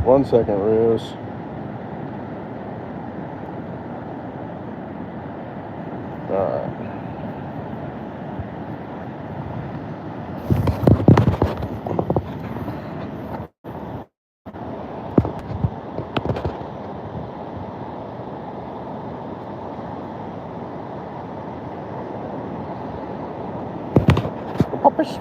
1 second, Riz. Alright. Puppies.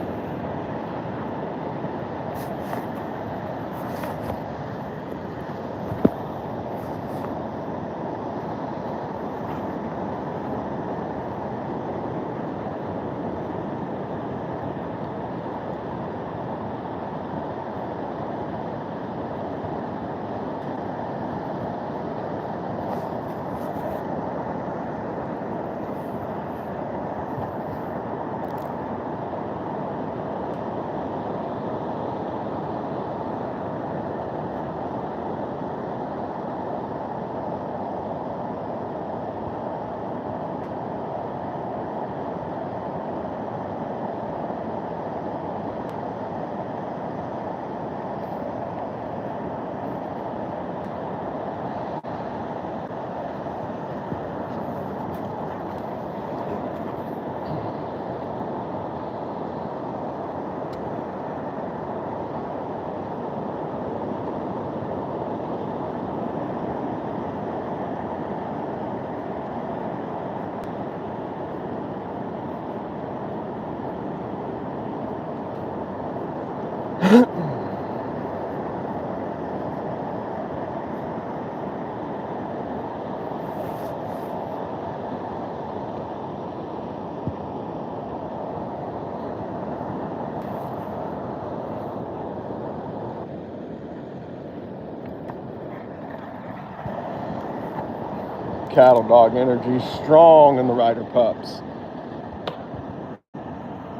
Cattle dog energy strong in the rider pups.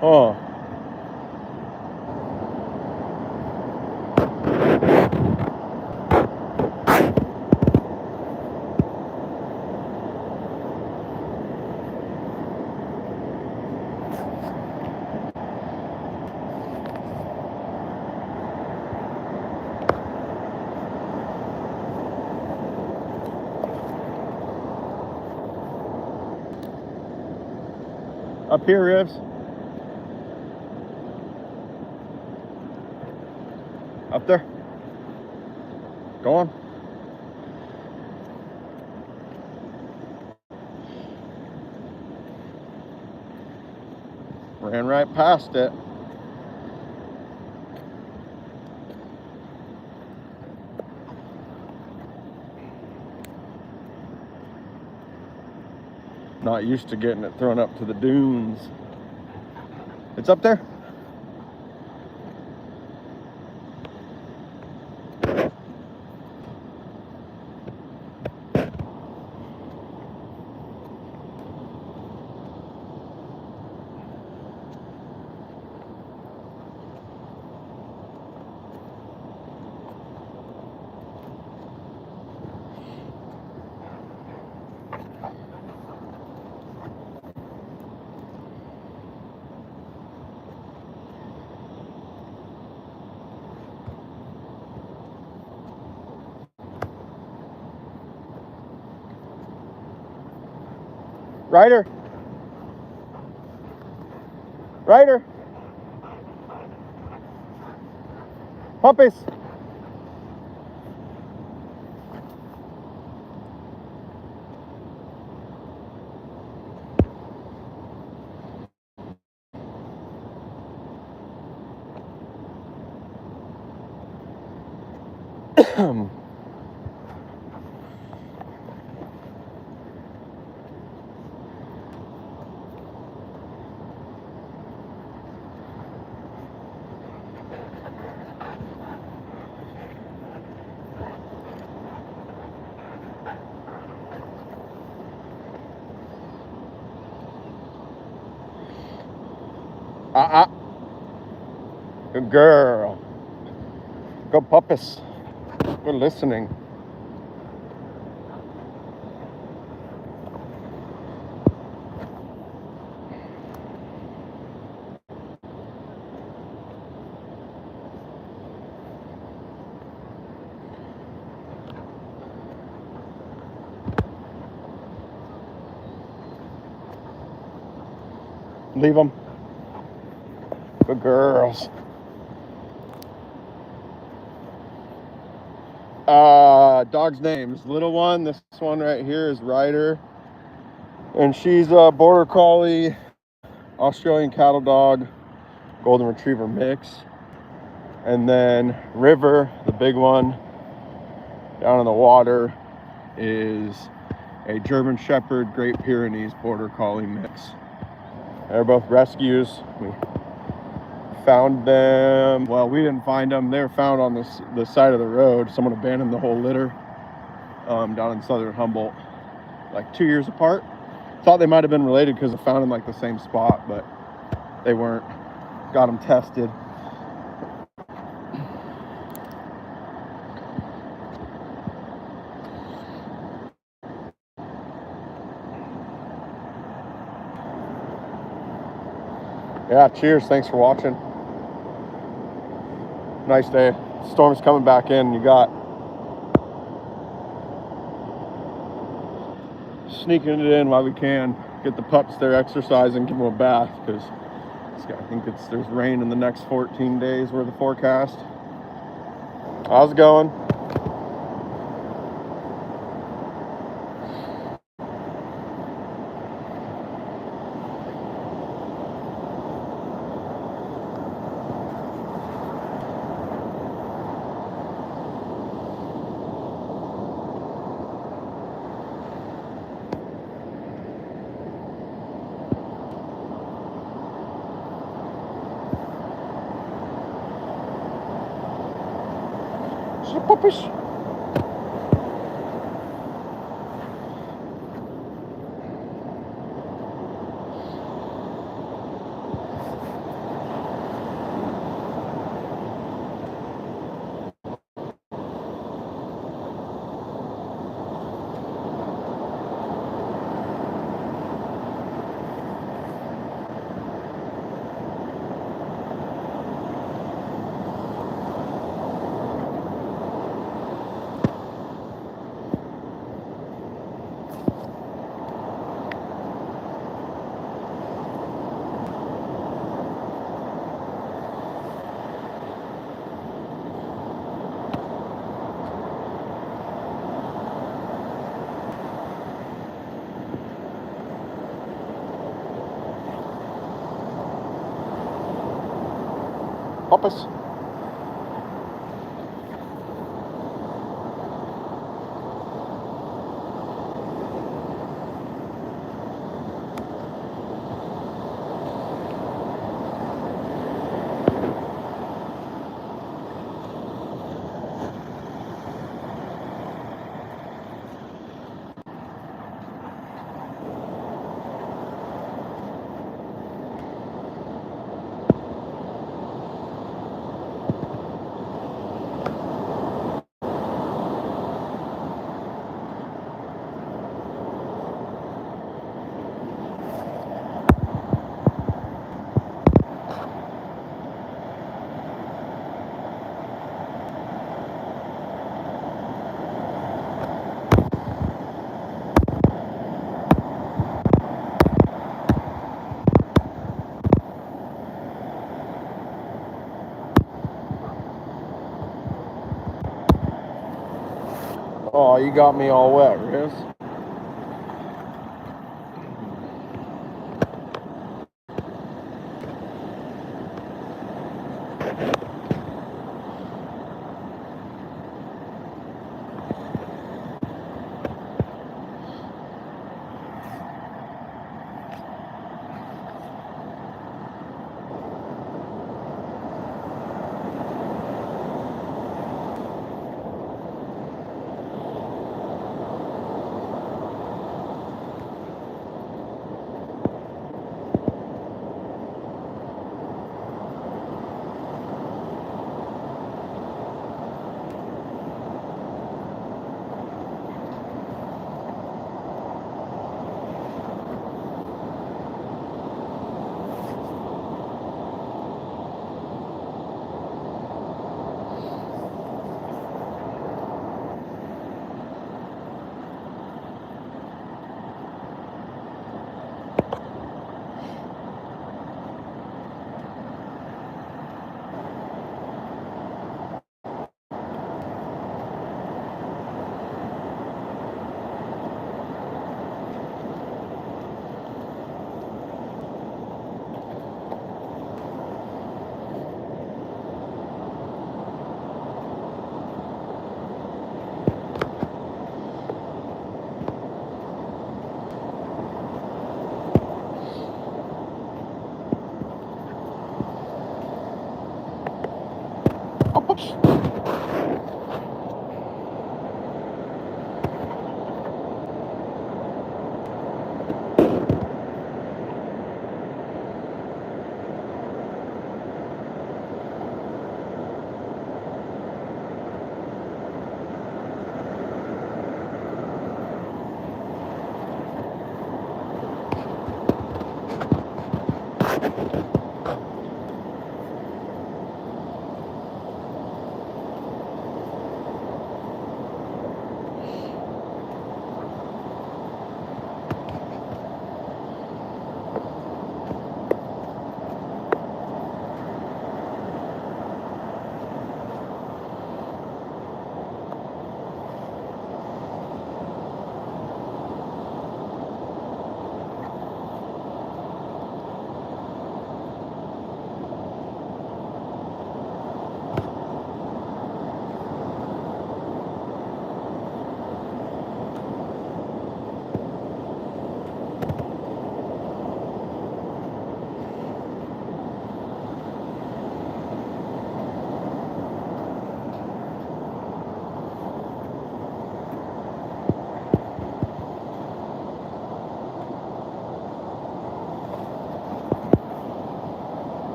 Oh. Up here, Ribs. Up there. Go on. Ran right past it. Not used to getting it thrown up to the dunes. It's up there. Ryder. Ryder. Puppies. Good girl. Good puppies. Good listening. Leave them. Good girls. Dog's names. Little one, this one right here is Ryder. And she's a border collie, Australian cattle dog, golden retriever mix. And then River, the big one, down in the water, is a German Shepherd, Great Pyrenees border collie mix. They're both rescues. We found them. Well, we didn't find them. They were found on the side of the road. Someone abandoned the whole litter down in southern Humboldt, like 2 years apart. Thought they might have been related because I found them like the same spot, but they weren't. Got them tested. Yeah, cheers. Thanks for watching. Nice day. Storm's coming back in. You got sneaking it in while we can. Get the pups there exercising, give them a bath, because I think there's rain in the next 14 days were the forecast. How's it going? Puppies. Pups. Oh, you got me all wet, Riz.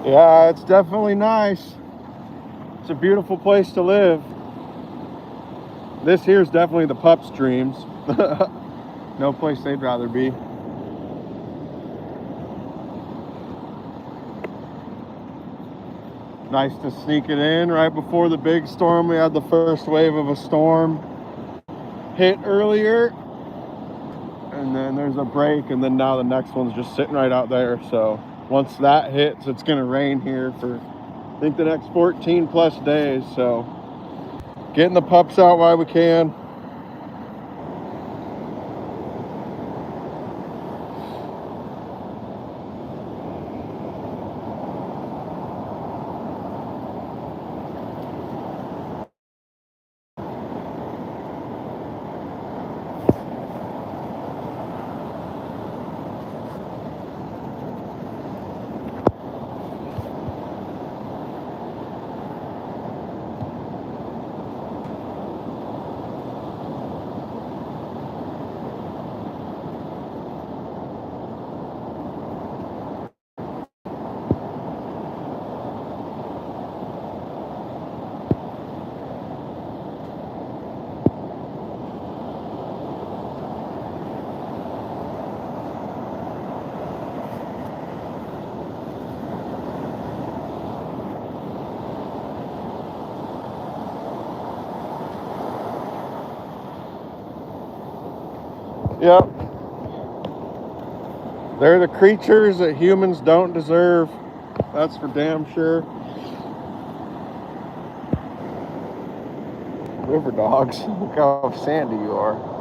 Yeah, it's definitely nice. It's a beautiful place to live. This here's definitely the pups' dreams. No place they'd rather be. Nice to sneak it in right before the big storm. We had the first wave of a storm hit earlier, and then there's a break, and then now the next one's just sitting right out there. So once that hits, it's gonna rain here for I think the next 14 plus days. So getting the pups out while we can. Yep. They're the creatures that humans don't deserve. That's for damn sure. River dogs. Look how sandy you are.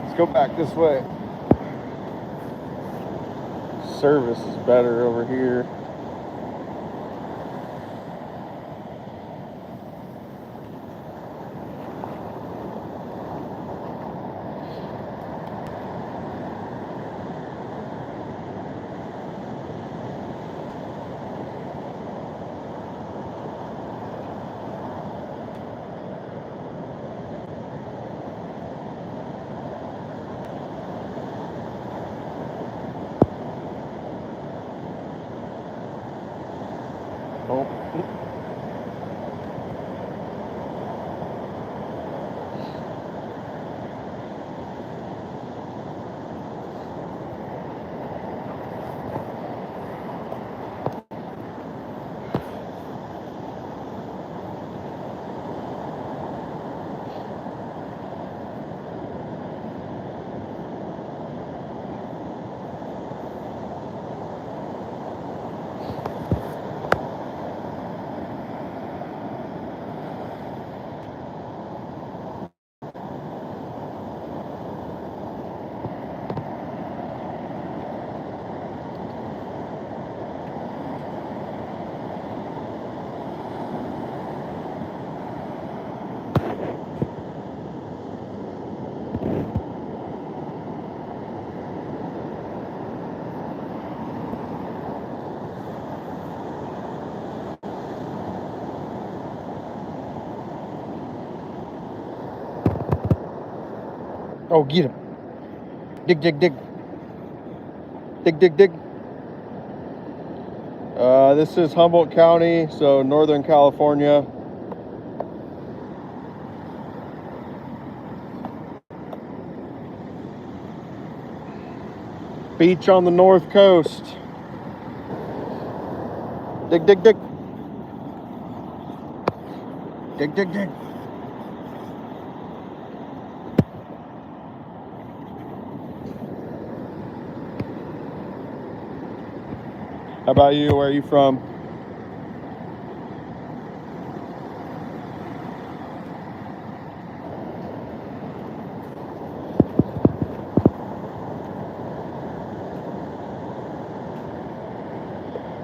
Let's go back this way. Service is better over here. Oh, get him. Dig, dig, dig. Dig, dig, dig. This is Humboldt County, so Northern California. Beach on the north coast. Dig, dig, dig. Dig, dig, dig. How about you? Where are you from?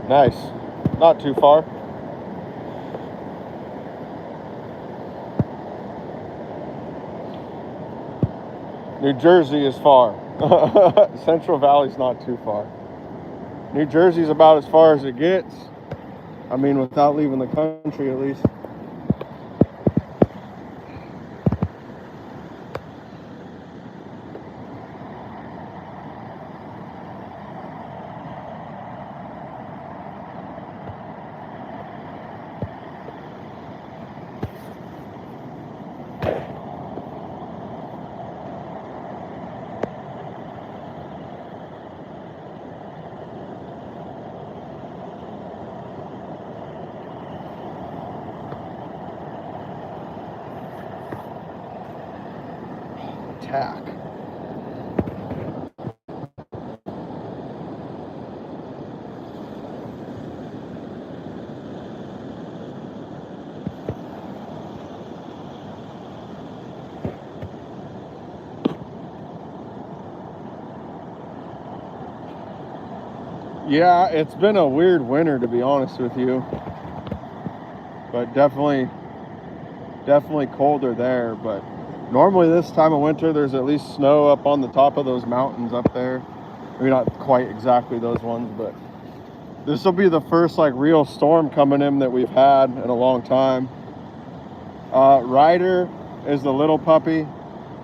Nice. Not too far. New Jersey is far. Central Valley's not too far. New Jersey's about as far as it gets. I mean, without leaving the country, at least. Tack. Yeah, it's been a weird winter, to be honest with you, but definitely colder there. But normally this time of winter, there's at least snow up on the top of those mountains up there. Maybe not quite exactly those ones, but this will be the first like real storm coming in that we've had in a long time. Ryder is the little puppy.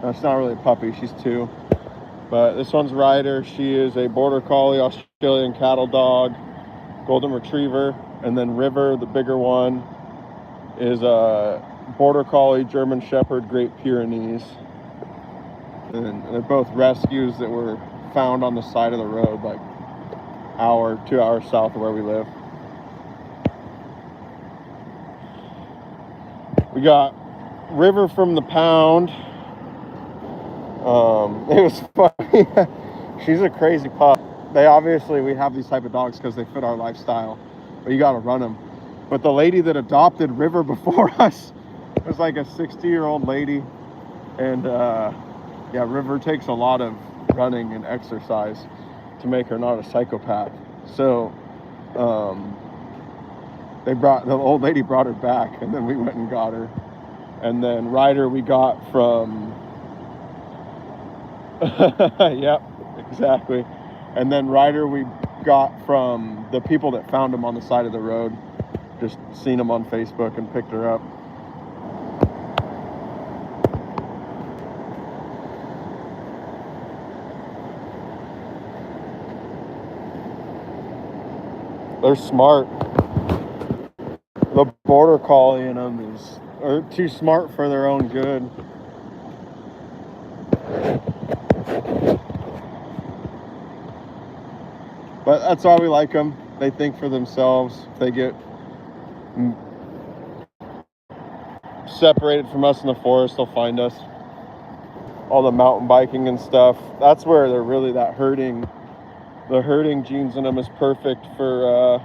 No, it's not really a puppy, she's 2. But this one's Ryder. She is a border collie, Australian cattle dog, golden retriever. And then River, the bigger one, is a border collie, German shepherd, Great Pyrenees. And they're both rescues that were found on the side of the road, like 2 hours south of where we live. We got River from the pound. It was funny. She's a crazy pup. We have these type of dogs because they fit our lifestyle, but you got to run them. But the lady that adopted River before us was like a 60-year-old lady. And yeah, River takes a lot of running and exercise to make her not a psychopath. So the old lady brought her back, and then we went and got her. And then Ryder we got from yep, exactly. And then Ryder we got from the people that found him on the side of the road. Just seen him on Facebook and picked her up. They're smart. The border collie in them are too smart for their own good. But that's why we like them. They think for themselves. If they get separated from us in the forest, they'll find us. All the mountain biking and stuff. That's where they're really that herding. The herding genes in them is perfect for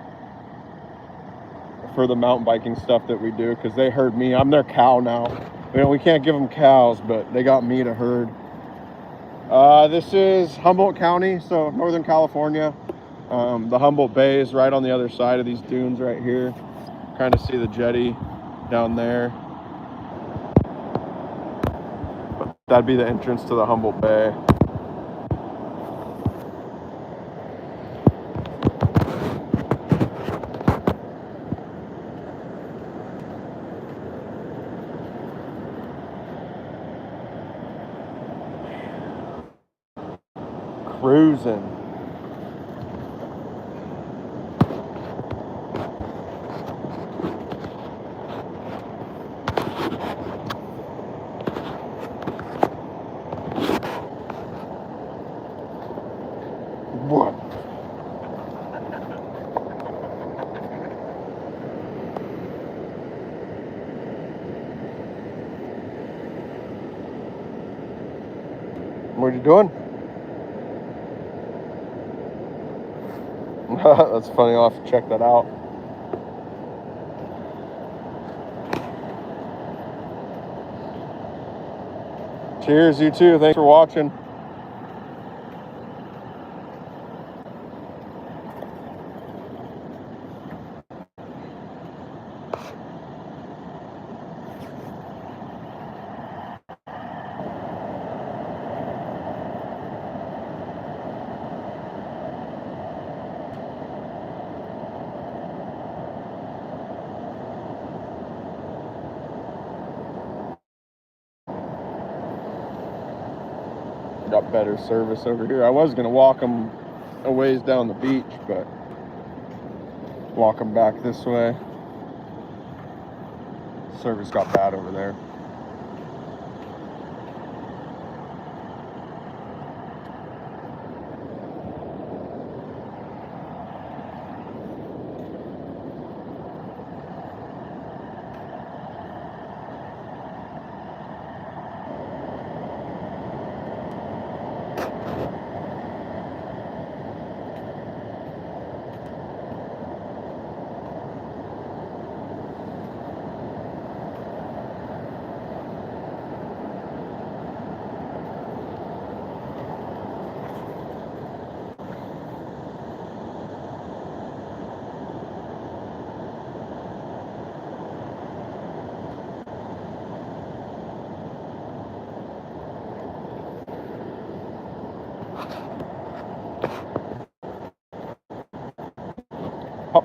the mountain biking stuff that we do, because they herd me. I'm their cow now. We can't give them cows, but they got me to herd. This is Humboldt County, so Northern California. The Humboldt Bay is right on the other side of these dunes right here. Kind of see the jetty down there. But that'd be the entrance to the Humboldt Bay. cruising. What? What are you doing? That's funny. I'll have to check that out. Cheers, you too. Thanks for watching. Got better service over here. I was gonna walk them a ways down the beach, but walk them back this way. Service got bad over there.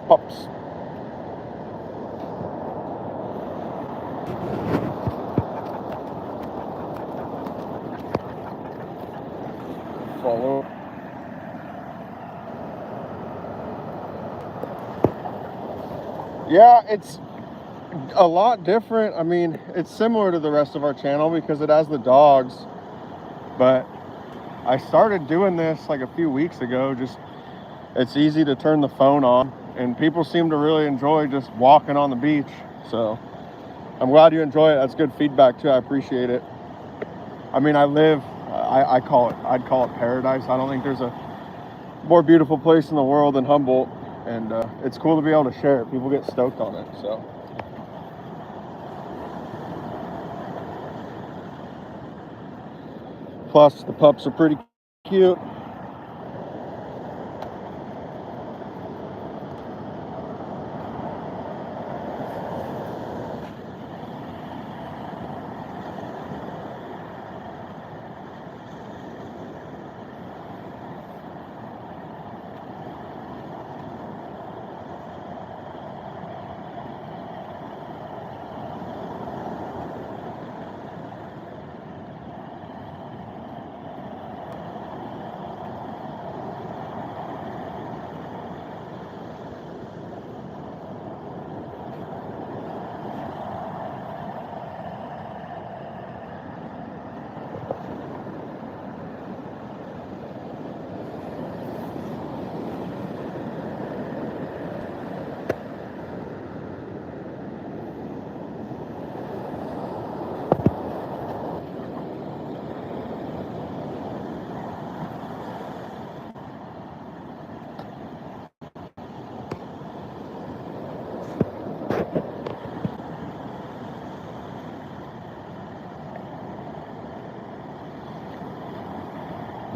Pups. Follow. Yeah, it's a lot different. I mean, it's similar to the rest of our channel because it has the dogs, but I started doing this like a few weeks ago. Just, it's easy to turn the phone on, and people seem to really enjoy just walking on the beach. So I'm glad you enjoy it. That's good feedback too. I appreciate it. I mean, I'd call it paradise. I don't think there's a more beautiful place in the world than Humboldt, and it's cool to be able to share it. People get stoked on it. So plus the pups are pretty cute.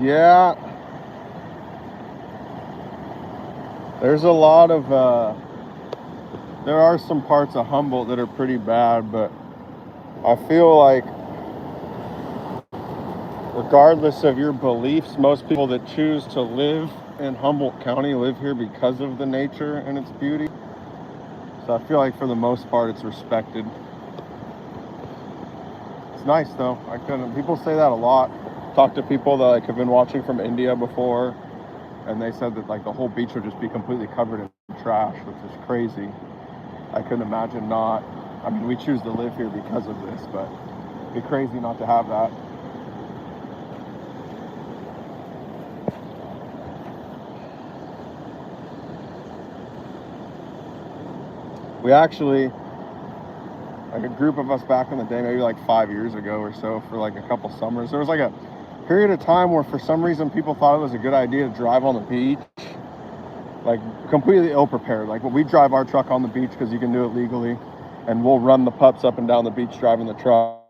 Yeah, there's a lot of there are some parts of Humboldt that are pretty bad, but I feel like regardless of your beliefs, most people that choose to live in Humboldt County live here because of the nature and its beauty. So I feel like for the most part it's respected. It's nice though. People say that a lot. talked to people that like have been watching from India before, and they said that like the whole beach would just be completely covered in trash, which is crazy. I couldn't imagine not. I mean, we choose to live here because of this, but it'd be crazy not to have that. We actually, like a group of us back in the day, maybe like 5 years ago or so, for like a couple summers, there was like a period of time where for some reason people thought it was a good idea to drive on the beach, like completely ill-prepared. Like when we drive our truck on the beach because you can do it legally, and we'll run the pups up and down the beach driving the truck.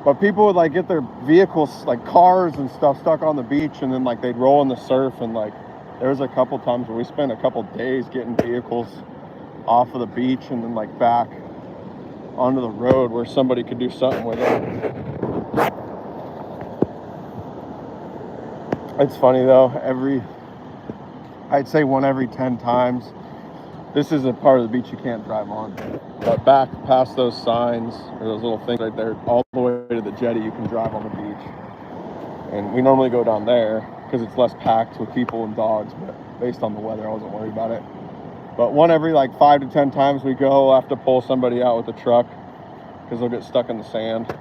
But people would like get their vehicles, like cars and stuff, stuck on the beach, and then like they'd roll in the surf, and like there was a couple times where we spent a couple days getting vehicles off of the beach and then like back onto the road where somebody could do something with it. It's funny though, I'd say 1 every 10 times, this is a part of the beach you can't drive on. But back past those signs, or those little things right there, all the way to the jetty, you can drive on the beach. And we normally go down there because it's less packed with people and dogs, but based on the weather, I wasn't worried about it. But 1 every like 5 to 10 times we go, we'll have to pull somebody out with the truck because they'll get stuck in the sand.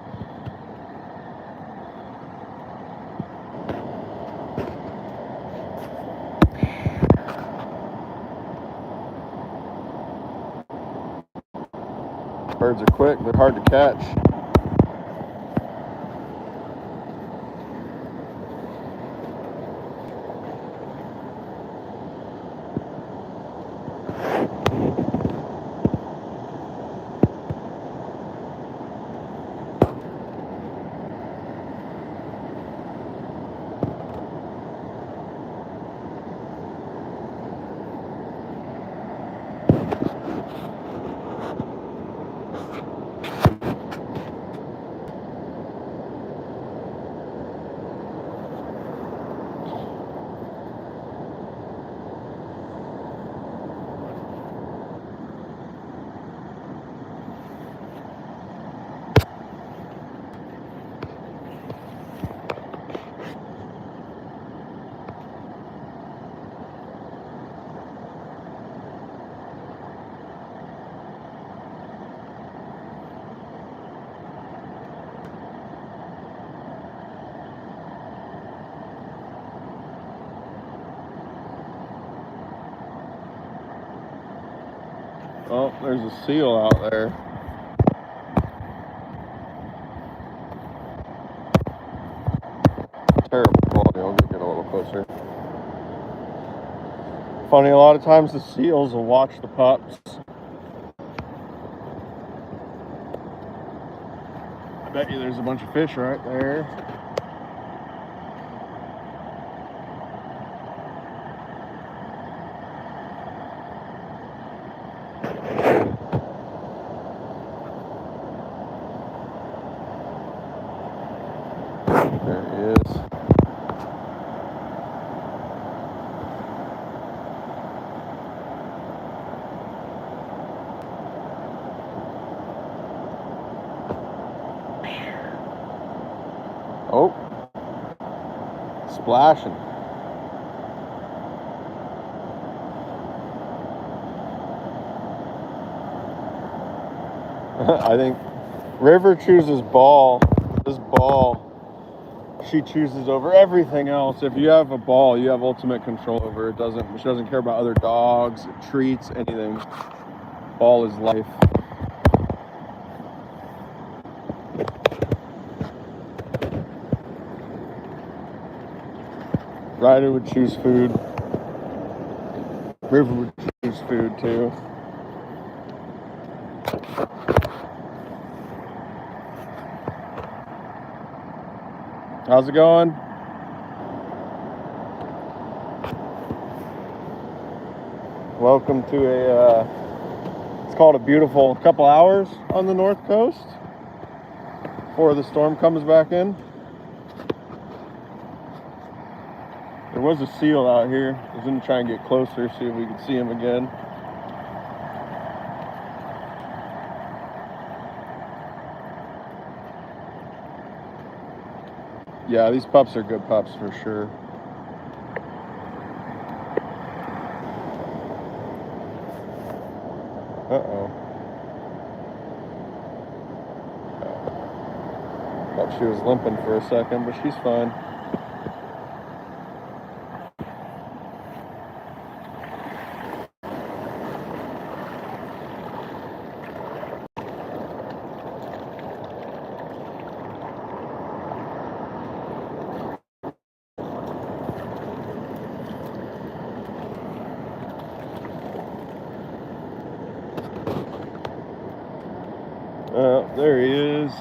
Birds are quick, they're hard to catch. Oh, there's a seal out there. Terrible quality. I'll get a little closer. Funny, a lot of times the seals will watch the pups. I bet you there's a bunch of fish right there. There he is. Oh, splashing. I think River chooses ball. This ball, she chooses over everything else. If you have a ball, you have ultimate control over it. She doesn't care about other dogs, treats, anything. Ball is life. Ryder would choose food. River would choose food too. How's it going? Welcome to it's called a beautiful couple hours on the North Coast before the storm comes back in. There was a seal out here. I was going to try and get closer, see if we could see him again. Yeah, these pups are good pups for sure. Uh-oh. Thought she was limping for a second, but she's fine. There he is.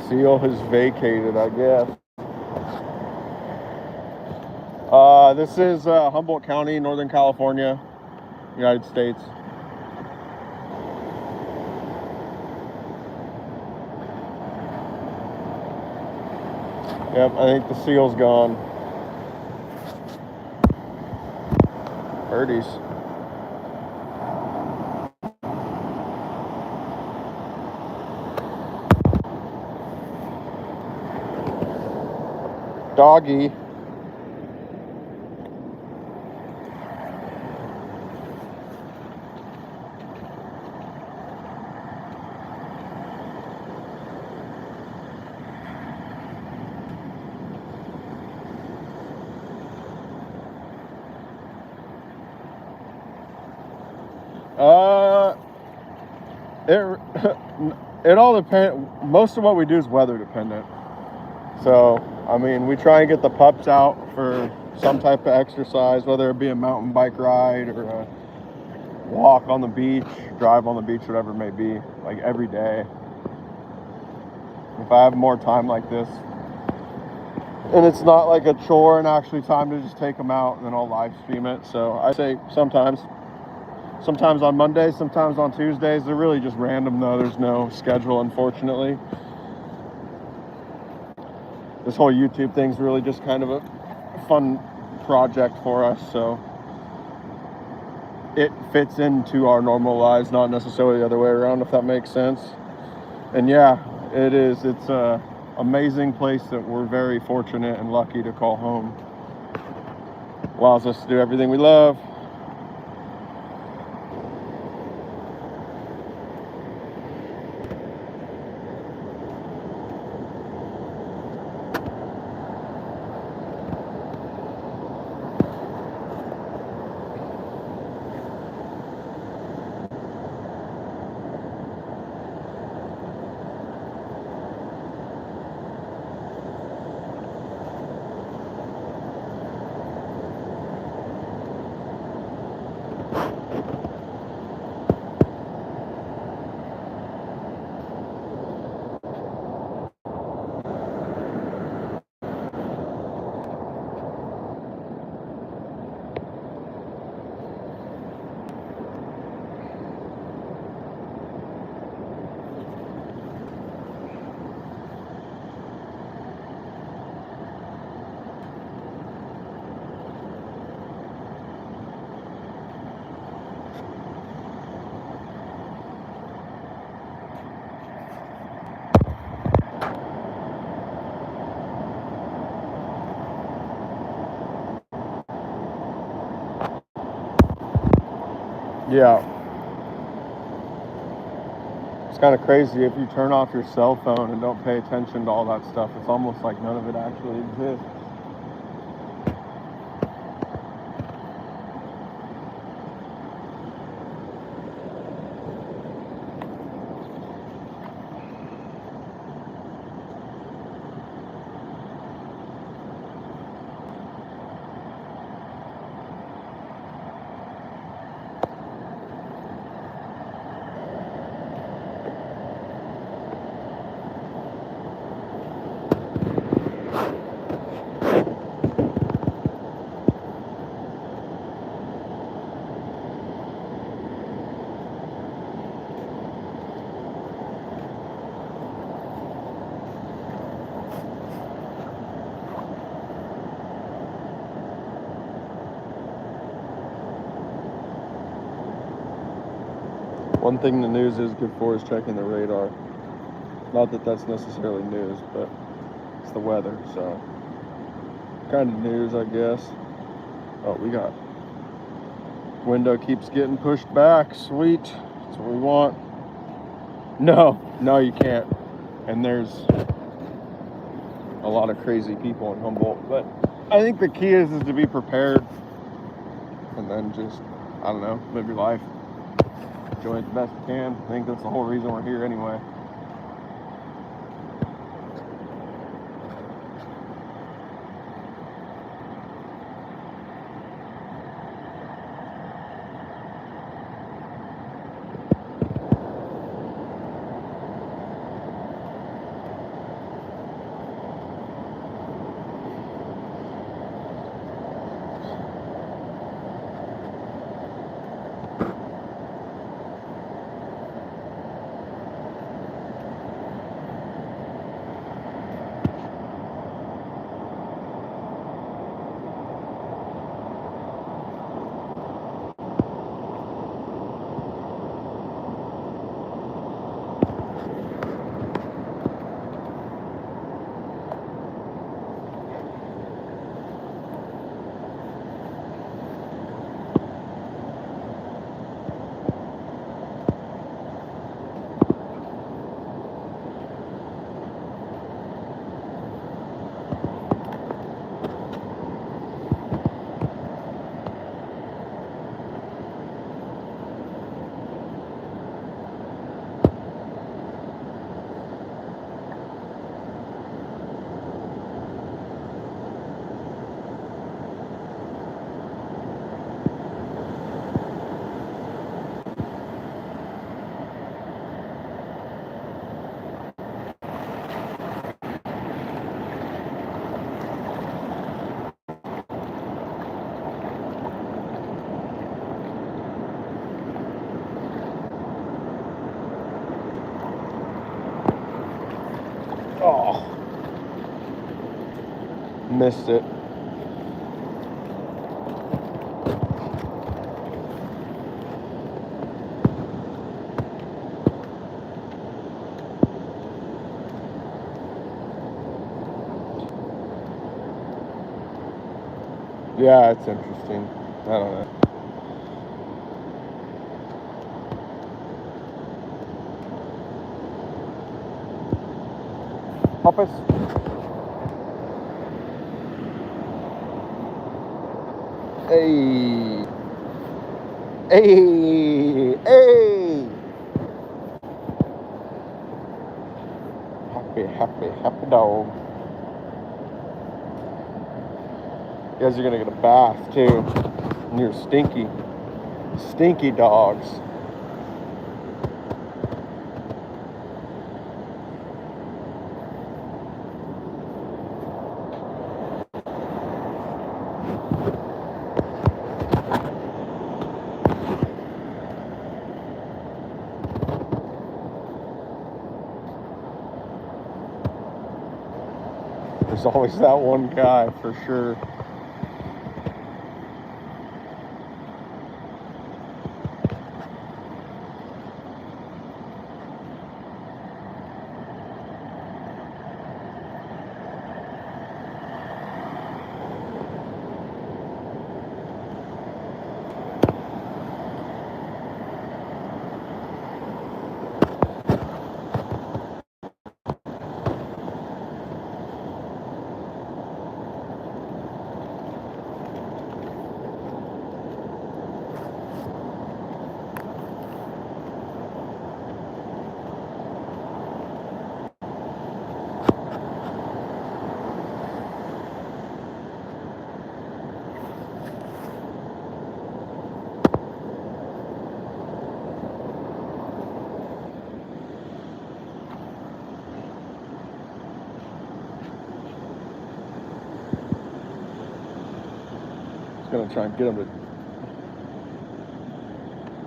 Seal has vacated, I guess. This is Humboldt County, Northern California, United States. Yep, I think the seal's gone. Birdies. Doggy. It all depends. Most of what we do is weather dependent. So, I mean, we try and get the pups out for some type of exercise, whether it be a mountain bike ride or a walk on the beach, drive on the beach, whatever it may be, like every day. If I have more time like this, and it's not like a chore and actually time to just take them out, then I'll live stream it. So I say sometimes on Mondays, sometimes on Tuesdays. They're really just random though. There's no schedule, unfortunately. This whole YouTube thing's really just kind of a fun project for us, so it fits into our normal lives, not necessarily the other way around, if that makes sense. And yeah, it is. It's a amazing place that we're very fortunate and lucky to call home. Allows us to do everything we love. Yeah. It's kind of crazy if you turn off your cell phone and don't pay attention to all that stuff. It's almost like none of it actually exists. One thing the news is good for is checking the radar. Not that that's necessarily news, but it's the weather, so kind of news, I guess. Oh, we got window keeps getting pushed back. Sweet. That's what we want. No, you can't. And there's a lot of crazy people in Humboldt, but I think the key is to be prepared, and then just, I don't know, live your life, enjoy it the best you can. I think that's the whole reason we're here anyway. Oh, missed it. Yeah, it's interesting. I don't know. Pups. Hey. Hey. Happy dog. You guys are gonna get a bath too. And you're stinky dogs. There's always that one guy for sure. Gonna try and get him to.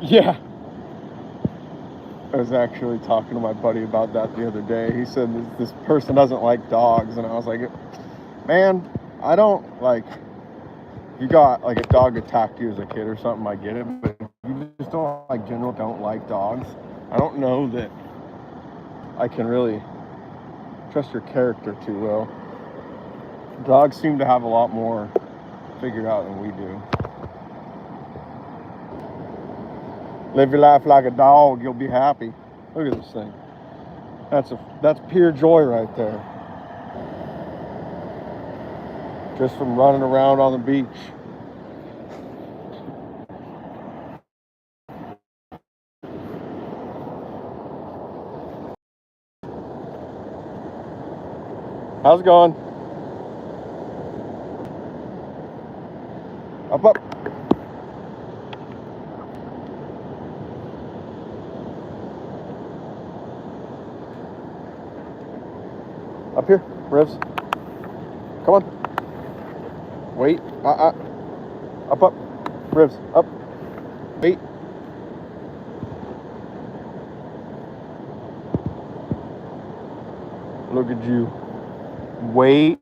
Yeah. I was actually talking to my buddy about that the other day. He said this person doesn't like dogs, and I was like, man, I don't like. You got like a dog attacked you as a kid or something, I get it, but if you just don't like general don't like dogs, I don't know that I can really trust your character too well. Dogs seem to have a lot more figured out than we do. Live your life like a dog, you'll be happy. Look at this thing. That's pure joy right there. Just from running around on the beach. How's it going? Up, up. Up here, Rivs. Come on. Wait. Up, up. Rivs, up. Wait. Look at you. Wait.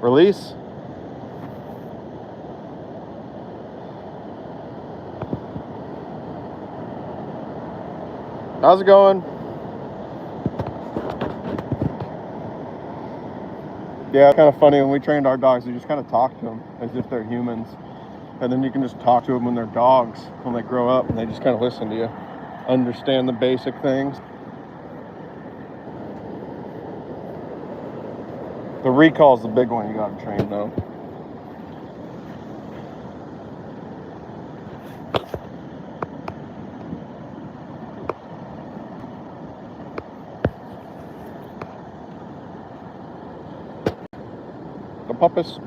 Release. How's it going? Yeah, it's kind of funny when we trained our dogs, we just kind of talk to them as if they're humans. And then you can just talk to them when they're dogs, when they grow up, and they just kind of listen to you, understand the basic things. The recall's the big one you got to train, though. The Pups.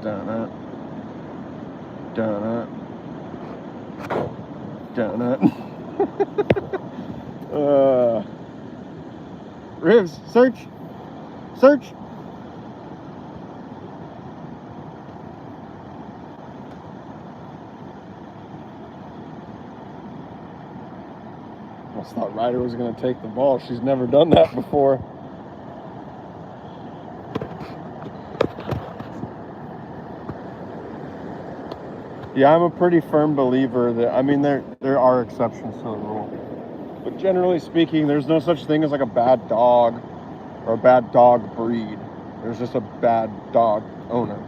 Dun-it. Dun-it. Dun-it. Rivs, search. Search. I thought Ryder was going to take the ball. She's never done that before. Yeah, I'm a pretty firm believer that, I mean, there are exceptions to the rule. But generally speaking, there's no such thing as like a bad dog or a bad dog breed. There's just a bad dog owner.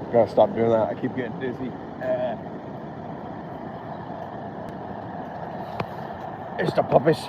Gotta stop doing that. I keep getting dizzy. It's the puppies.